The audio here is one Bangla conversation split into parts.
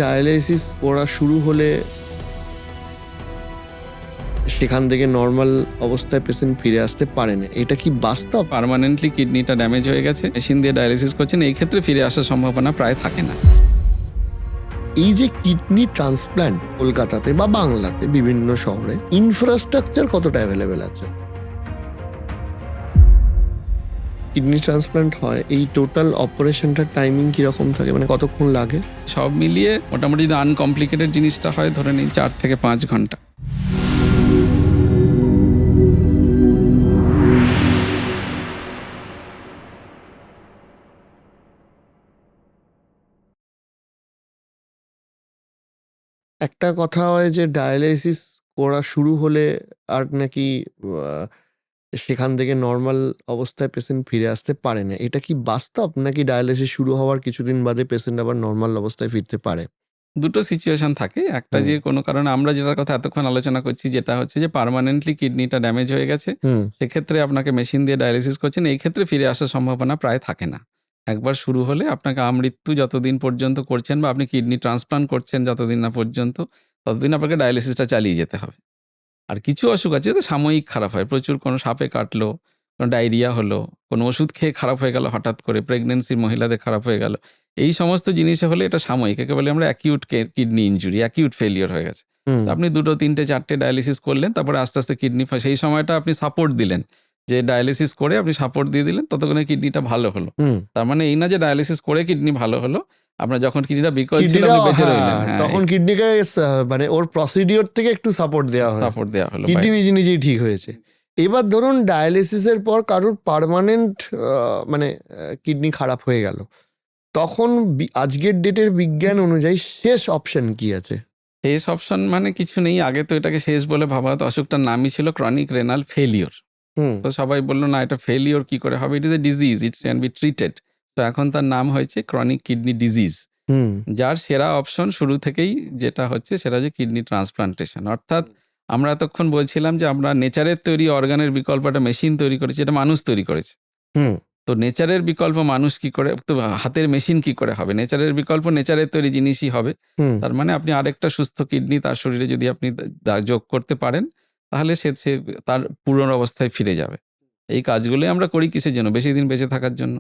ডায়ালাইসিস করা শুরু হলে সেখান থেকে নর্মাল অবস্থায় পেশেন্ট ফিরে আসতে পারে না, এটা কি বাস্তব? পার্মানেন্টলি কিডনিটা ড্যামেজ হয়ে গেছে, মেশিন দিয়ে ডায়ালিসিস করছেন, এই ক্ষেত্রে ফিরে আসার সম্ভাবনা প্রায় থাকে না। এই যে কিডনি ট্রান্সপ্ল্যান্ট কলকাতাতে বা বাংলাতে বিভিন্ন শহরে ইনফ্রাস্ট্রাকচার কতটা অ্যাভেলেবেল আছে? কিডনি ট্রান্সপ্ল্যান্ট হয়, এই টোটাল অপারেশনটার টাইমিং কিরকম থাকে, মানে কতক্ষণ লাগে? সব মিলিয়ে মোটামুটি যদি আনকমপ্লিকেটেড জিনিসটা হয় ধরে নিন 4 থেকে 5 ঘন্টা। একটা কথা হয় যে ডায়ালাইসিস করা শুরু হলে আর নাকি সেখান থেকে নর্মাল অবস্থায় পেশেন্ট ফিরে আসতে পারে না, এটা কি বাস্তব, নাকি ডায়ালাইসিস শুরু হওয়ার কিছুদিন বাদে পেশেন্ট আবার নর্মাল অবস্থায় ফিরতে পারে? দুটো সিচুয়েশন থাকে, একটা যে কোনো কারণে আমরা যেটার কথা এতক্ষণ আলোচনা করছি, যেটা হচ্ছে যে পার্মানেন্টলি কিডনিটা ড্যামেজ হয়ে গেছে, সেক্ষেত্রে আপনাকে মেশিন দিয়ে ডায়ালিসিস করছেন, এই ক্ষেত্রে ফিরে আসার সম্ভাবনা প্রায় থাকে না। একবার শুরু হলে আপনাকে আমৃত্যু যতদিন পর্যন্ত করছেন বা আপনি কিডনি ট্রান্সপ্লান্ট করছেন যতদিন না পর্যন্ত, ততদিন আপনাকে ডায়ালিসিসটা চালিয়ে যেতে হবে। আর কিছু অসুখ আছে যেটা সাময়িক খারাপ হয়, প্রচুর কোনো সাপে কাটলো, কোনো ডায়রিয়া হলো, কোনো ওষুধ খেয়ে খারাপ হয়ে গেল হঠাৎ করে, প্রেগনেন্সির মহিলাদের খারাপ হয়ে গেল, এই সমস্ত জিনিসে হলে এটা সাময়িক, একে বলে আমরা acute kidney injury, acute failure হয়ে গেছে। তো আপনি 2, 3, 4টে ডায়ালিসিস করলেন, তারপরে আস্তে আস্তে কিডনি, সেই সময়টা আপনি সাপোর্ট দিলেন, যে ডায়ালিসিস করে আপনি সাপোর্ট দিয়ে দিলেন, ততক্ষণে কিডনিটা ভালো হলো। তার মানে এই না যে ডায়ালিসিস করে কিডনি ভালো হলো, আপনার যখন কিডনিটা বিকল ছিল আপনি বেঁচে রইলেন, তখন কিডনিকে মানে ওর প্রসিডিওর থেকে একটু সাপোর্ট দেওয়া হলো, কিডনি নিজে নিজেই ঠিক হয়েছে। এবার ধরুন ডায়ালিসিসের পর কারোর পার্মানেন্ট মানে কিডনি খারাপ হয়ে গেল, তখন আজকের ডেটের বিজ্ঞান অনুযায়ী শেষ অপশন কি আছে? শেষ অপশন মানে কিছু নেই। আগে তো এটাকে শেষ বলে ভাবা হতো, অসুখটার নামই ছিল ক্রনিক রেনাল ফেলিওর। তো সবাই বললো না, এটা ফেলিওর কি করে হবে, it is a disease, it can be treated. তো এখন তার নাম হয়েছে ক্রনিক কিডনি ডিজিজ, যার সেরা অপশন শুরু থেকেই যেটা হচ্ছে সেটা হচ্ছে কিডনি ট্রান্সপ্লান্টেশন। অর্থাৎ আমরা এতক্ষণ বলছিলাম যে আমরা নেচারের তৈরি অর্গানের বিকল্প একটা মেশিন তৈরি করেছি, এটা মানুষ তৈরি করেছে। তো নেচারের বিকল্প মানুষ কি করে, তো হাতের মেশিন কি করে হবে? নেচারের বিকল্প নেচারের তৈরি জিনিসই হবে। তার মানে আপনি আরেকটা সুস্থ কিডনি তার শরীরে যদি আপনি যোগ করতে পারেন, তাহলে সে তার পুরনো অবস্থায় ফিরে যাবে। এই কাজগুলোই আমরা করি কিসের জন্য? বেশি দিন বেঁচে থাকার জন্য,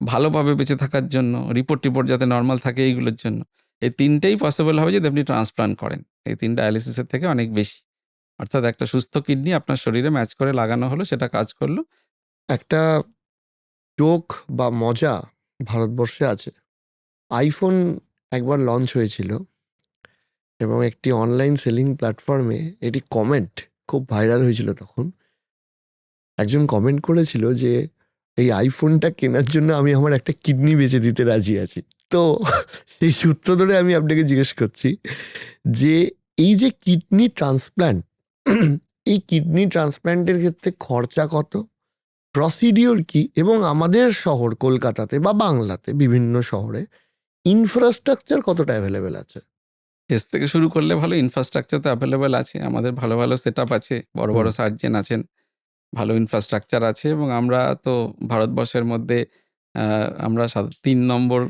ভালোভাবে বেঁচে থাকার জন্য, রিপোর্ট যাতে নর্মাল থাকে, এইগুলোর জন্য। এই 3টেই পসিবল হবে যদি আপনি ট্রান্সপ্লান্ট করেন। এই 3 ডায়ালিসিসের থেকে অনেক বেশি। অর্থাৎ একটা সুস্থ কিডনি আপনার শরীরে ম্যাচ করে লাগানো হলো, সেটা কাজ করলো। একটা জোক বা মজা ভারতবর্ষে আছে। আইফোন একবার লঞ্চ হয়েছিল এবং একটি অনলাইন সেলিং প্ল্যাটফর্মে এটি কমেন্ট খুব ভাইরাল হয়েছিল। তখন একজন কমেন্ট করেছিল যে এই আইফোনটা কেনার জন্য আমি আমার একটা কিডনি বেচে দিতে রাজি আছি। তো সেই সূত্র ধরে আমি আপনাকে জিজ্ঞেস করছি যে এই যে কিডনি ট্রান্সপ্ল্যান্ট, এই কিডনি ট্রান্সপ্ল্যান্টের ক্ষেত্রে খরচা কত, প্রসিডিওর কি, এবং আমাদের শহর কলকাতাতে বা বাংলাতে বিভিন্ন শহরে ইনফ্রাস্ট্রাকচার কতটা অ্যাভেলেবেল আছে? শেষ থেকে শুরু করলে ভালো, ইনফ্রাস্ট্রাকচার তো অ্যাভেলেবেল আছে, আমাদের ভালো ভালো সেট আপ আছে, বড় বড় সার্জেন আছেন, ভালো ইনফ্রাস্ট্রাকচার আছে। এবং আমরা তো ভারতবর্ষের মধ্যে আমরা 3 নম্বর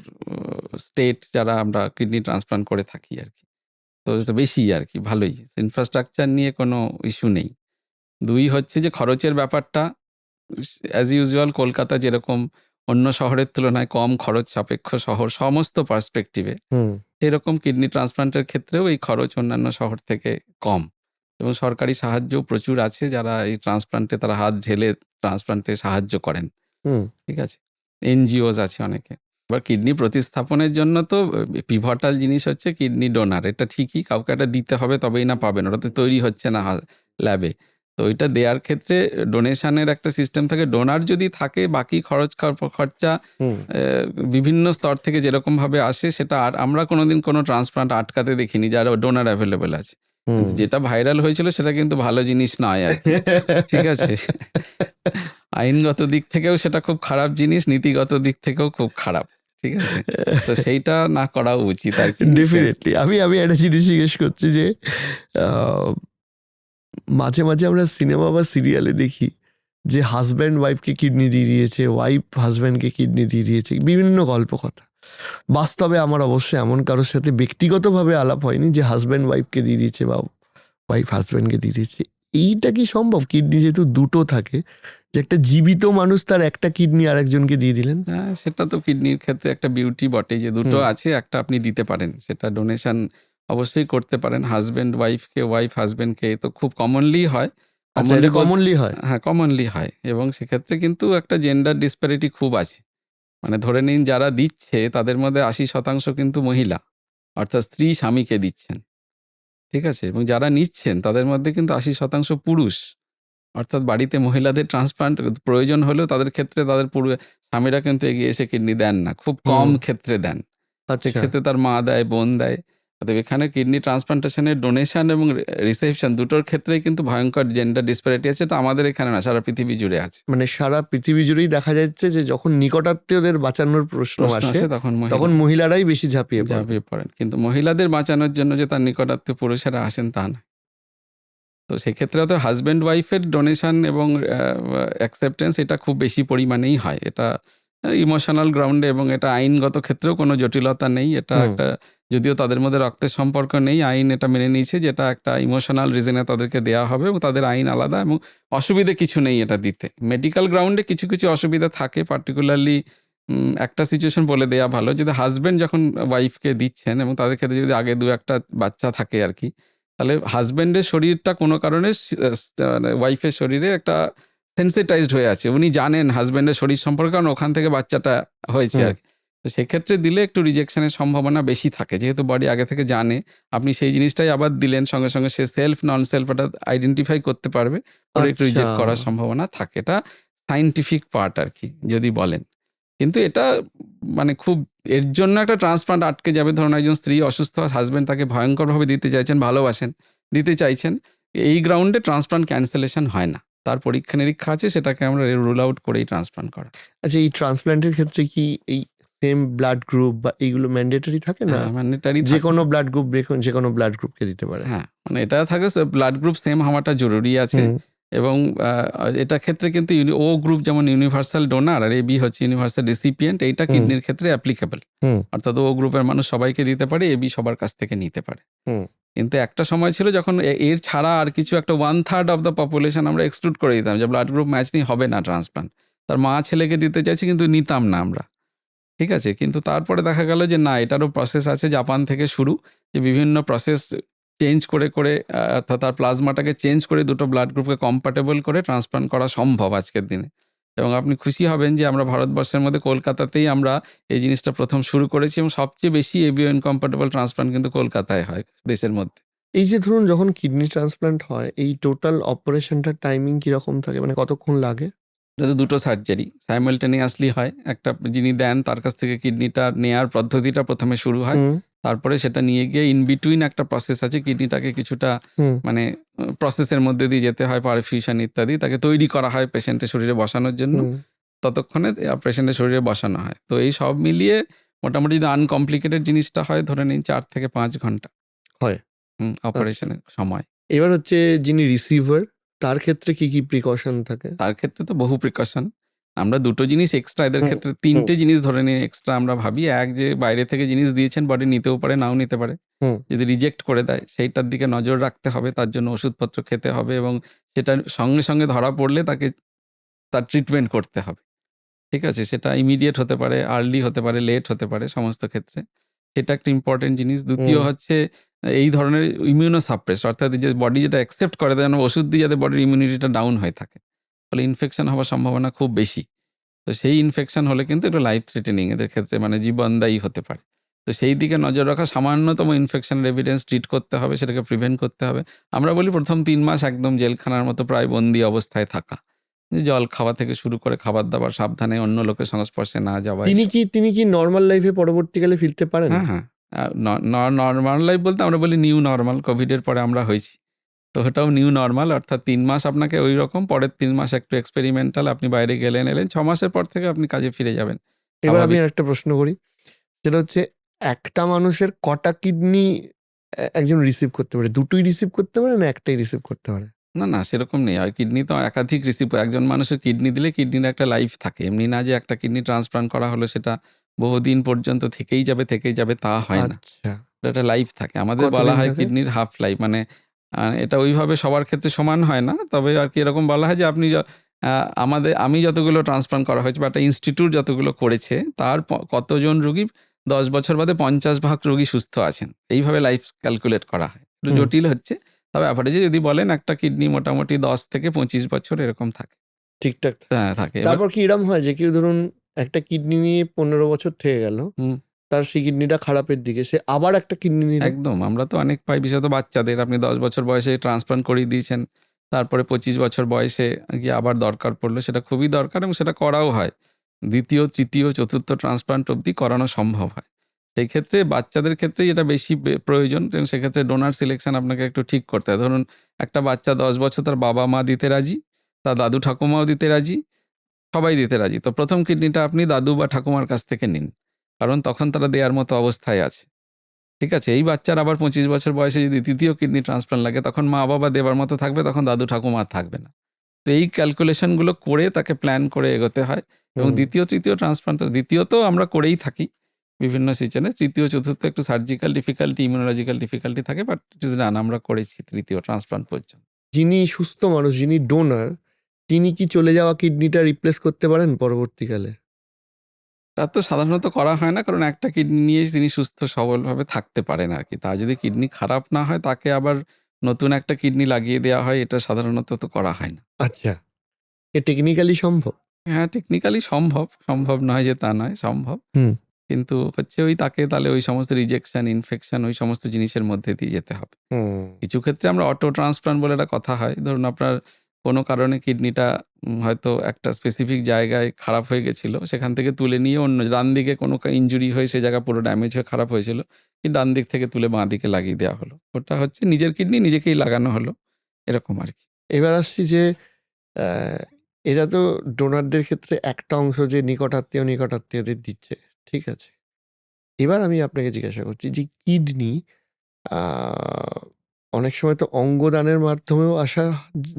স্টেট যারা আমরা কিডনি ট্রান্সপ্লান্ট করে থাকি আর কি। তো এটা বেশি আর কি, ভালোই ইনফ্রাস্ট্রাকচার নিয়ে কোনো ইস্যু নেই। 2 হচ্ছে যে খরচের ব্যাপারটা, অ্যাজ ইউজুয়াল কলকাতা যেরকম অন্য শহরের তুলনায় কম খরচ সাপেক্ষ শহর সমস্ত পার্সপেক্টিভে, সেরকম কিডনি ট্রান্সপ্লান্টের ক্ষেত্রেও এই খরচ অন্যান্য শহর থেকে কম। এবং সরকারি সাহায্য প্রচুর আছে, যারা এই ট্রান্সপ্লান্টে তারা হাত ঢেলে ট্রান্সপ্লান্টে সাহায্য করেন। ঠিক আছে, এনজিওস আছে অনেকে। এবার কিডনি প্রতিস্থাপনের জন্য তো পিভটাল জিনিস হচ্ছে কিডনি ডোনার। এটা ঠিকই, কাউকে এটা দিতে হবে, তবেই না পাবেন, ওটা তো তৈরি হচ্ছে না ল্যাবে। তো ওইটা দেওয়ার ক্ষেত্রে ডোনেশনের একটা সিস্টেম থাকে। ডোনার যদি থাকে, বাকি খরচা বিভিন্ন স্তর থেকে যেরকম ভাবে আসে, সেটা আর আমরা কোনোদিন কোনো ট্রান্সপ্লান্ট আটকাতে দেখিনি, যারা ডোনার অ্যাভেলেবেল আছে। যেটা ভাইরাল হয়েছিল সেটা কিন্তু ভালো জিনিস নয় আর কি। ঠিক আছে, আইনগত দিক থেকেও সেটা খুব খারাপ জিনিস, নীতিগত দিক থেকেও খুব খারাপ। ঠিক আছে, তো সেইটা না করা উচিত আর কি। ডেফিনেটলি আমি একটা জিনিস জিজ্ঞেস করছি যে মাঝে মাঝে আমরা সিনেমা বা সিরিয়ালে দেখি যে হাজব্যান্ড ওয়াইফকে কিডনি দিয়ে দিয়েছে, ওয়াইফ হাজব্যান্ডকে কিডনি দিয়ে দিয়েছে, বিভিন্ন গল্প কথা। বাস্তবে আমার অবশ্যই এমন কারোর সাথে ব্যক্তিগতভাবে আলাপ হয়নি যে হাজব্যান্ড ওয়াইফকে দিয়ে দিয়েছে বা ওয়াইফ হাজব্যান্ডকে দিয়ে দিয়েছে। এইটা কি সম্ভব? কিডনি যেহেতু দুটো থাকে, যে একটা জীবিত মানুষ তার একটা কিডনি আরেকজনকে দিয়ে দিলেন। হ্যাঁ, সেটা তো কিডনির ক্ষেত্রে একটা বিউটি বটে যে দুটো হুম। আছে, একটা আপনি দিতে পারেন। সেটা ডোনেশন অবশ্যই করতে পারেন। হাসব্যান্ড ওয়াইফকে, ওয়াইফ হাসব্যান্ডকে, তো খুব কমনলি হয়। আচ্ছা, কমনলি এটা বলতে কমনলি হয়। হ্যাঁ, কমনলি হয় এবং সেক্ষেত্রে কিন্তু একটা জেন্ডার ডিসপ্যারিটি খুব আছে। মানে ধরে নিন যারা দিচ্ছে তাদের মধ্যে ৮০% কিন্তু মহিলা। অর্থাৎ স্ত্রী স্বামীকে দিচ্ছেন। ঠিক আছে? এবং যারা নিচ্ছেন তাদের মধ্যে কিন্তু ৮০% পুরুষ। অর্থাৎ বাড়িতে মহিলাদের ট্রান্সপ্লান্ট প্রয়োজন হলেও তাদের ক্ষেত্রে তাদের স্বামীরা কিন্তু এগিয়ে এসে কিডনি দেন না। খুব কম হুম। ক্ষেত্রে দেন। আচ্ছা। সেক্ষেত্রে তার মা দেয়, বোন দেয়। অতএব এখানে কিডনি ট্রান্সপ্লান্টেশনের ডোনেশন এবং রিসেপশন দুটোর ক্ষেত্রেই কিন্তু ভয়ঙ্কর জেন্ডার ডিসপ্যারিটি আছে। এটা আমাদের এখানে না, সারা পৃথিবী জুড়ে আছে। মানে সারা পৃথিবী জুড়েই দেখা যাচ্ছে যে যখন নিকটাত্মীয়দের বাঁচানোর প্রশ্ন প্রশ্ন আসে, আসে তখন তখন মহিলারাই বেশি ঝাঁপিয়ে পড়বে। ঝাঁপিয়ে পড়েন। কিন্তু মহিলাদের বাঁচানোর জন্য যে তার নিকটাত্মীয় পুরুষেরা আসেন তা না। তো সেক্ষেত্রে হয়তো হাসব্যান্ড ওয়াইফের ডোনেশন এবং অ্যাকসেপ্টেন্স এটা খুব বেশি পরিমাণেই হয়। এটা ইমোশনাল গ্রাউন্ডে এবং এটা আইনগত ক্ষেত্রেও কোনো জটিলতা নেই। এটা হুম। একটা, যদিও তাদের মধ্যে রক্তের সম্পর্ক নেই, আইন এটা মেনে নিয়েছে যে এটা একটা ইমোশনাল রিজনে তাদেরকে দেয়া হবে এবং তাদের আইন আলাদা এবং অসুবিধে কিছু নেই এটা দিতে। মেডিকেল গ্রাউন্ডে কিছু, কিছু অসুবিধা থাকে, পার্টিকুলারলি একটা সিচুয়েশন বলে দেয়া ভালো। যদি হাসব্যান্ড যখন ওয়াইফকে দিচ্ছেন এবং তাদের ক্ষেত্রে যদি আগে ২-১ টা বাচ্চা থাকে আরকি, তাহলে হাসব্যান্ডের শরীরটা কোনো কারণে মানে ওয়াইফের শরীরে একটা সেন্সিটাইজড হয়ে আছে। উনি জানেন হাসব্যান্ডের শরীর সম্পর্কে, কারণ ওখান থেকে বাচ্চাটা হয়েছে হুম। আরকি। তো সেক্ষেত্রে দিলে একটু রিজেকশনের সম্ভাবনা বেশি থাকে। যেহেতু বডি আগে থেকে জানে, আপনি সেই জিনিসটাই আবার দিলেন, সঙ্গে, সঙ্গে সে সেলফ, নন সেলফ এটা আইডেন্টিফাই করতে পারবে। করে একটু আচ্ছা। রিজেক্ট করার সম্ভাবনা থাকে। এটা সায়েন্টিফিক পার্ট আরকি যদি বলেন। কিন্তু এটা মানে খুব, এর জন্য একটা ট্রান্সপ্লান্ট আটকে যাবে। ধরুন একজন স্ত্রী অসুস্থ, হাসব্যান্ড তাকে ভয়ঙ্করভাবে দিতে চাইছেন, ভালোবাসেন, দিতে চাইছেন। এই গ্রাউন্ডে ট্রান্সপ্লান্ট ক্যান্সেলেশন হয় না। তার পরীক্ষা-নিরীক্ষা আছে, সেটাকে আমরা রুল আউট করেই ট্রান্সপ্লান্ট করা। আচ্ছা, এই ট্রান্সপ্ল্যান্টের ক্ষেত্রে কি এই সেম ব্লাড গ্রুপ বা এইগুলো ম্যান্ডেটরি থাকে না? হ্যাঁ, ম্যান্ডেটরি যে থাকে। কোনো ব্লাড গ্রুপ যে কোনো ব্লাড গ্রুপকে দিতে পারে? হ্যাঁ, মানে এটা থাকে, ব্লাড গ্রুপ সেম হওয়াটা জরুরি আছে হুম। এবং এটার ক্ষেত্রে কিন্তু ও গ্রুপ যেমন ইউনিভার্সাল ডোনার আর এবি হচ্ছে ইউনিভার্সাল রিসিপিয়েন্ট, এইটা হুম। কিডনির ক্ষেত্রে অ্যাপ্লিকেবল। হুম। অর্থাৎ ও গ্রুপের মানুষ সবাইকে দিতে পারে, এবি সবার কাছ থেকে নিতে পারে। হুম। কিন্তু একটা সময় ছিল যখন এর ছাড়া আর কিছু একটা 1/3 অফ দ্য পপুলেশন আমরা এক্সক্লুড করে দিতাম, যে ব্লাড গ্রুপ ম্যাচ নেই, হবে না ট্রান্সপ্লান্ট। তার মা ছেলেকে দিতে চাইছে কিন্তু নিতাম না আমরা। ঠিক আছে? কিন্তু তারপরে দেখা গেল যে না, এটারও প্রসেস আছে, জাপান থেকে শুরু, যে বিভিন্ন প্রসেস চেঞ্জ করে অর্থাৎ তার প্লাজমাটাকে চেঞ্জ করে দুটো ব্লাড গ্রুপকে কম্প্যাটেবল করে ট্রান্সপ্লান্ট করা সম্ভব আজকের দিনে। এবং আপনি খুশি হবেন যে আমরা ভারতবর্ষের মধ্যে কলকাতাতেই আমরা এই জিনিসটা ১ম শুরু করেছি এবং সবচেয়ে বেশি এবিও ইনকম্প্যাটেবল ট্রান্সপ্লান্ট কিন্তু কলকাতায় হয় দেশের মধ্যে। এই যে ধরুন যখন কিডনি ট্রান্সপ্ল্যান্ট হয়, এই টোটাল অপারেশনটার টাইমিং কিরকম থাকে? মানে কতক্ষণ লাগে? এটা তো দুটো সার্জারি সাইমালটেনিয়াসলি হয়। একটা যিনি দেন তার কাছ থেকে কিডনিটা নেয়ার পদ্ধতিটা ১ম এ শুরু হয়। হুম। তারপরে সেটা নিয়ে গিয়ে ইন বিটুইন একটা প্রসেস আছে। কিডনিটাকে কিছুটা হুম। মানে প্রসেসের মধ্যে দিয়ে যেতে হয়, পারফিউশন ইত্যাদি। তাকে তৈরি করা হয় পেশেন্টের শরীরে বসানোর জন্য। হুম। ততক্ষণে পেশেন্টের শরীরে বসানো হয়। তো এই সব মিলিয়ে মোটামুটি যদি আনকমপ্লিকেটেড জিনিসটা হয়, ধরে নিন ৪ থেকে ৫ ঘন্টা হয়। আচ্ছা। অপারেশনের সময়। এবার হচ্ছে যিনি রিসিভার, তার ক্ষেত্রে কি, কি প্রিকশন থাকে? তার ক্ষেত্রে তো বহু প্রিকশন। আমরা দুটো জিনিস এক্সট্রা, এদের হুম। ক্ষেত্রে হুম। ৩ টে জিনিস ধরে নিন এক্সট্রা আমরা ভাবি। এক, যে বাইরে থেকে জিনিস দিয়েছেন, বডি নিতেও পারে, নাও নিতে পারে। হুম। যদি রিজেক্ট করে দেয় সেইটার দিকে নজর রাখতে হবে। তার জন্য ওষুধপত্র খেতে হবে এবং সেটার সঙ্গে, সঙ্গে ধরা পড়লে তাকে তার ট্রিটমেন্ট করতে হবে। ঠিক আছে? সেটা ইমিডিয়েট হতে পারে, আর্লি হতে পারে, লেট হতে পারে, সমস্ত ক্ষেত্রে। সেটা একটা ইম্পোর্টেন্ট জিনিস। দ্বিতীয় হুম। হচ্ছে এই ধরনের ইমিউনো সাপ্রেসড, অর্থাৎ যে বডি যেটা অ্যাকসেপ্ট করে, যেন ওষুধ দিয়ে যাতে বডির ইমিউনিটিটা ডাউন হয়ে থাকে। ফলে ইনফেকশন হওয়ার সম্ভাবনা খুব বেশি। তো সেই ইনফেকশন হলে কিন্তু এটা লাইফ থ্রেটেনিং এদের ক্ষেত্রে, মানে জীবনদায়ী হতে পারে। তো সেই দিকে নজর রাখা, সামান্যতম ইনফেকশনের এভিডেন্স ট্রিট করতে হবে, সেটাকে প্রিভেন্ট করতে হবে। আমরা বলি ১ম ৩ মাস একদম জেলখানার মতো প্রায় বন্দী অবস্থায় থাকা। যে জল খাওয়া থেকে শুরু করে খাবার-দাবার সাবধানে, অন্য লোকের সংস্পর্শে না যাওয়া এসব। তিনি কি নরমাল লাইফে পরবর্তীকালে ফিরতে পারেন? হ্যাঁ, হ্যাঁ। ন ন নরমাল লাইফ বলতে আমরা বলি নিউ নরমাল। কোভিডের পরে আমরা হয়েছি। তো ওটাও নিউ নরমাল, অর্থাৎ ৩ মাস আপনাকে ঐরকম, পরের ৩ মাস একটু এক্সপেরিমেন্টাল, আপনি বাইরে গেলেন, এলেন। ৬ মাসের পর থেকে আপনি কাজে ফিরে যাবেন। এবার আমি স্বাভাবিক। আরেকটা প্রশ্ন করি। সেটা হচ্ছে, একটা মানুষের কটা কিডনি একজন রিসিভ করতে পারে? দুটোই রিসিভ করতে পারে না একটাই রিসিভ করতে পারে? না, না সেরকম নেই। আর কিডনি তো একাধিক একজন মানুষের কিডনি দিলে কিডনির একটা লাইফ থাকে। এমনি না যে একটা কিডনি ট্রান্সপ্লান্ট করা হলো সেটা বহুদিন পর্যন্ত থেকেই যাবে তা হয় না। আচ্ছা। একটা লাইফ থাকে। আমাদের বলা কতদিন হয় থাকে? কিডনির হাফ লাইফ, মানে এটা ওইভাবে সবার ক্ষেত্রে সমান হয় না। তবে আর কি এরকম বলা হয় যে আপনি আ আমি যতগুলো ট্রান্সপ্লান্ট করা হয়েছে বা একটা ইনস্টিটিউট যতগুলো করেছে তার কতজন রোগী ১০ বছর বাদে ৫০ ভাগ রোগী সুস্থ আছেন। এইভাবে লাইফ ক্যালকুলেট করা হয়। একটু হুম, জটিল হচ্ছে। তবে এভারেজে যদি বলেন একটা কিডনি মোটামুটি ১০ থেকে ২৫ বছর এরকম থাকে। ঠিকঠাক থাকে। হ্যাঁ, থাকে। এবার তারপর কি এরম হয় যে কেউ ধরুন একটা কিডনি নিয়ে ১৫ বছর থেকে গেল, হুম, তার সেই কিডনিটা খারাপের দিকে, সে আবার একটা কিডনি নিল? একদম। আমরা তো অনেক পাই, বিশেষত বাচ্চাদের। আপনি ১০ বছর বয়সে ট্রান্সপ্লান্ট করিয়ে দিয়েছেন। তারপরে ২৫ বছর বয়সে গিয়ে আবার দরকার পড়লো। সেটা খুবই দরকার এবং সেটা করাও হয়। ২য়, ৩য়, ৪র্থ ট্রান্সপ্লান্ট অবধি করানো সম্ভব হয়। সেই ক্ষেত্রে বাচ্চাদের ক্ষেত্রেই এটা বেশি প্রয়োজন এবং সেক্ষেত্রে ডোনার সিলেকশন আপনাকে একটু ঠিক করতে হয়। ধরুন একটা বাচ্চা ১০ বছর তার বাবা-মা দিতে রাজি, তার দাদু-ঠাকুমাও দিতে রাজি, সবাই দিতে রাজি। তো ১ম কিডনিটা আপনি দাদু বা ঠাকুমার কাছ থেকে নিন। কারণ তখন তারা দেয়ার মতো অবস্থায় আছে। ঠিক আছে? এই বাচ্চার আবার ২৫ বছর বয়সে যদি ৩য় কিডনি ট্রান্সপ্লান্ট লাগে তখন মা-বাবা দেবার মতো থাকবে, তখন দাদু-ঠাকুমা আর থাকবে না। তো এই ক্যালকুলেশন গুলো করে তাকে প্ল্যান করে এগোতে হয় এবং হুম। ২য়, ৩য় ট্রান্সপ্লান্ট, ২য় তো আমরা করেই থাকি বিভিন্ন সিজনে। ৩য়, ৪র্থ একটু সার্জিক্যাল ডিফিকাল্টি, ইমিউনোলজিক্যাল ডিফিকাল্টি থাকে, বাট ইট ইস ডান, আমরা করেছি ৩য় ট্রান্সপ্লান্ট পর্যন্ত। যিনি সুস্থ মানুষ, যিনি ডোনার, তিনি কি চলে যাওয়া কিডনিটা রিপ্লেস করতে পারেন পরবর্তীকালে? তা তো সাধারণত করা হয় না, কারণ একটা কিডনি নিয়েই তিনি সুস্থ সবলভাবে থাকতে পারেন আরকি। তার যদি কিডনি খারাপ না হয় তাকে আবার নতুন একটা কিডনি লাগিয়ে দেওয়া হয়, এটা সাধারণত তো করা হয় না। আচ্ছা, এ টেকনিক্যালি সম্ভব? হ্যাঁ, টেকনিক্যালি সম্ভব। সম্ভব নয় যে তা নয়, সম্ভব। হুম, কিন্তু হচ্ছে ওই তাকে তাহলে ওই সমস্ত রিজেকশন, ইনফেকশন ওই সমস্ত জিনিসের মধ্যে দিয়ে যেতে হবে। হুম, কিছু ক্ষেত্রে আমরা অটো ট্রান্সপ্লান্ট বলে একটা কথা হয়। ধরুন আপনার কোনো কারণে কিডনিটা হয়তো একটা স্পেসিফিক জায়গায় খারাপ হয়ে গেছিল। সেখান থেকে তুলে নিয়ে অন্য ডান দিকে কোনো ইনজুরি হয়ে সে জায়গা পুরো ড্যামেজ হয়ে খারাপ হয়েছিল। ডান দিক থেকে তুলে বাঁ দিকে লাগিয়ে দেওয়া হলো। ওটা হচ্ছে নিজের কিডনি নিজেকেই লাগানো হলো। এরকম আরকি। এবার আসছি যে আহ, এরা তো ডোনারদের ক্ষেত্রে একটা অংশ যে নিকটাত্মীয়দের দিচ্ছে, ঠিক আছে। এবার আমি আপনাকে জিজ্ঞাসা করছি যে কিডনি অনেক সময় তো অঙ্গদানের মাধ্যমেও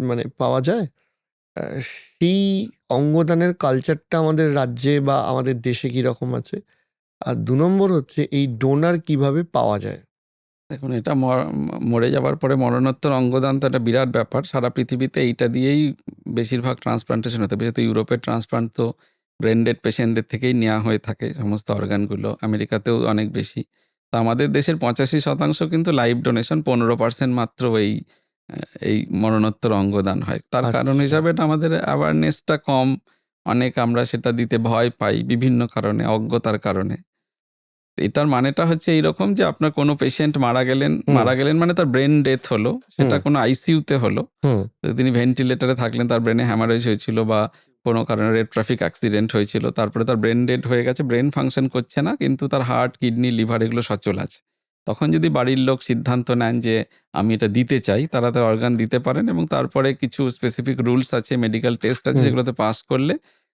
মানে পাওয়া যায়। সেই অঙ্গদানের কালচারটা আমাদের রাজ্যে বা আমাদের দেশে কিরকম আছে? আর ২ নম্বর হচ্ছে এই ডোনার কিভাবে পাওয়া যায়? দেখুন, এটা মরে যাওয়ার পরে মরণোত্তর অঙ্গদান তো একটা বিরাট ব্যাপার। সারা পৃথিবীতে এইটা দিয়েই বেশিরভাগ ট্রান্সপ্লান্টেশন হতো। বিশেষত ইউরোপের ট্রান্সপ্লান্ট তো ব্রেন ডেড পেশেন্টদের থেকেই নেওয়া হয়ে থাকে সমস্ত অর্গানগুলো। আমেরিকাতেও অনেক বেশি। তো আমাদের দেশের ৮৫% কিন্তু লাইভ ডোনেশন, ১৫% মাত্র এই মরণোত্তর অঙ্গদান হয়। তার কারণ আচ্ছা। হিসাবে এটা আমাদের অ্যাওয়ারনেসটা কম। অনেক আমরা সেটা দিতে ভয় পাই বিভিন্ন কারণে, অজ্ঞতার কারণে। এটার মানেটা হচ্ছে এইরকম যে আপনার কোনো পেশেন্ট হুম, মারা গেলেন মানে তার ব্রেন ডেথ হলো। সেটা হুম, কোনো আইসিইউতে হলো। হুম, তো তিনি ভেন্টিলেটরে থাকলেন, তার ব্রেনে হ্যামারেজ হয়েছিল বা কোনো কারণে রেড ট্রাফিক অ্যাক্সিডেন্ট হয়েছিল। তারপরে তার ব্রেন ডেড হয়ে গেছে, ব্রেন ফাংশন করছে না, কিন্তু তার হার্ট, কিডনি, লিভার এগুলো সচল আছে। তখন যদি বাড়ির লোক সিদ্ধান্ত নেন যে আমি এটা দিতে চাই, তারা তার অর্গান দিতে পারেন এবং তারপরে কিছু স্পেসিফিক রুলস আছে, মেডিকেল টেস্ট আছে, হুম, যেগুলোতে পাস করলে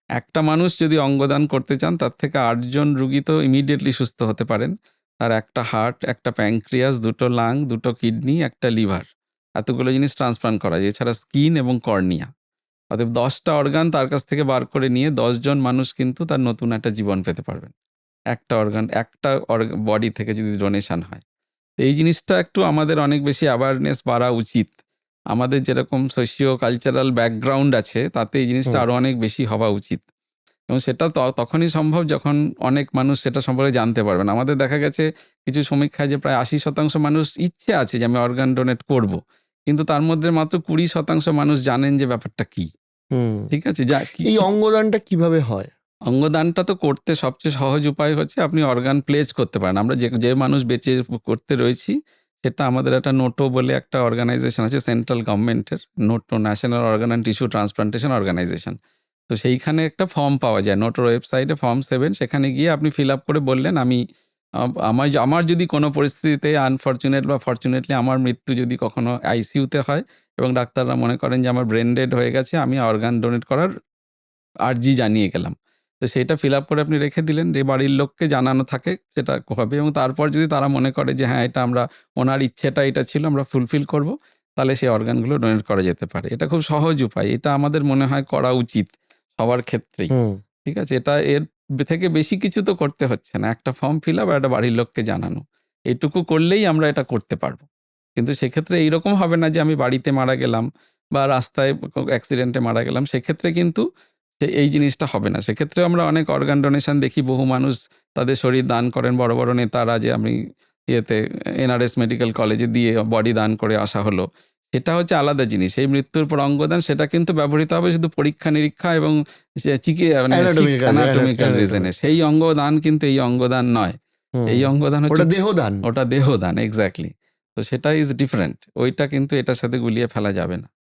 একটা মানুষ যদি অঙ্গদান করতে চান তার থেকে ৮ জন রুগী তো ইমিডিয়েটলি সুস্থ হতে পারেন। তার একটা হার্ট, একটা প্যানক্রিয়াস, ২ টো লাং, ২ টো কিডনি, একটা লিভার, এতগুলো জিনিস ট্রান্সপ্লান্ট করা যায়। এছাড়া স্কিন এবং কর্নিয়া। অতএব ১০ টা অর্গান তার কাছ থেকে বার করে নিয়ে ১০ জন মানুষ কিন্তু তার নতুন একটা জীবন পেতে পারবেন। একটা অর্গান, একটা বডি থেকে যদি ডোনেশন হয়। তো এই জিনিসটা একটু আমাদের অনেক বেশি অ্যাওয়ারনেস বাড়া উচিত। আমাদের যেরকম সোশিও কালচারাল ব্যাকগ্রাউন্ড আছে তাতে এই জিনিসটা হুম, আরো অনেক বেশি হওয়া উচিত। এবং সেটা তখনই সম্ভব যখন অনেক মানুষ সেটা সম্পর্কে জানতে পারবেন। আমাদের দেখা গেছে কিছু সমীক্ষায় যে প্রায় ৮০% মানুষ ইচ্ছে আছে যে আমি অর্গান ডোনেট করব। কিন্তু তার মধ্যে মাত্র ২০% মানুষ জানেন যে ব্যাপারটা কি। হুম। ঠিক আছে? যা কি, এই কি অঙ্গদানটা কিভাবে হয়? অঙ্গদানটা তো করতে সবচেয়ে সহজ উপায় হচ্ছে আপনি অর্গান প্লেজ করতে পারেন। আমরা যে মানুষ বেঁচে করতে রয়েছি, সেটা আমাদের একটা নোটো বলে একটা অর্গানাইজেশন আছে সেন্ট্রাল গভর্নমেন্টের। NOTTO, national organ and tissue transplantation organization. তো সেইখানে একটা ফর্ম পাওয়া যায়। নোটোর ওয়েবসাইটে ফর্ম 7, সেখানে গিয়ে আপনি ফিল আপ করে বললেন আমি আমার যদি কোনো পরিস্থিতিতে আনফরচুনেট বা ফরচুনেটলি আমার মৃত্যু যদি কখনো আইসিইউতে হয় এবং ডাক্তাররা মনে করেন যে আমার ব্রেন ডেড হয়ে গেছে, আমি অর্গান ডোনেট করার আর্জি জানিয়ে গেলাম। তো সেটা ফিল আপ করে আপনি রেখে দিলেন, যে বাড়ির লোককে জানানো থাকে সেটা হবে এবং তারপর যদি তারা মনে করে যে হ্যাঁ, এটা আমরা ওনার ইচ্ছেটা এটা ছিল, আমরা ফুলফিল করব, তাহলে সেই অর্গানগুলো ডোনেট করা যেতে পারে। এটা খুব সহজ উপায়। এটা আমাদের মনে হয় করা উচিত সবার ক্ষেত্রেই। হুম, ঠিক আছে? এর থেকে বেশি কিছু তো করতে হচ্ছে না। একটা ফর্ম ফিল আপ আর একটা বাড়ির লোককে জানানো। এটুকু করলেই আমরা এটা করতে পারবো। কিন্তু সেক্ষেত্রে এইরকম হবে না যে আমি বাড়িতে মারা গেলাম বা রাস্তায় অ্যাক্সিডেন্টে মারা গেলাম। সেক্ষেত্রে কিন্তু এই জিনিসটা হবে না। সেক্ষেত্রে আমরা অনেক অর্গান ডোনেশন দেখি, বহু মানুষ তাদের শরীর দান করেন, বড়, বড় নেতারা, যে আমি ইয়েতে এনআরএস মেডিকেল কলেজে দিয়ে বডি দান করে আসা হলো। সেটা হচ্ছে আলাদা জিনিস। এই মৃত্যুর পর অঙ্গদান সেটা কিন্তু ব্যবহৃত হবে শুধু পরীক্ষা-নিরীক্ষা এবং মানে অ্যানাটমির কাজে, অ্যানাটমিক্যাল রিজনে। অ্যানাটমি। সেই অঙ্গদান কিন্তু এই অঙ্গদান নয়। হুম। এই অঙ্গদান হচ্ছে ওটা দেহদান। ওটা দেহদান, এক্সাক্টলি। তো সেটা ইজ ডিফারেন্ট। ওইটা কিন্তু এটার সাথে গুলিয়ে ফেলা যাবে না।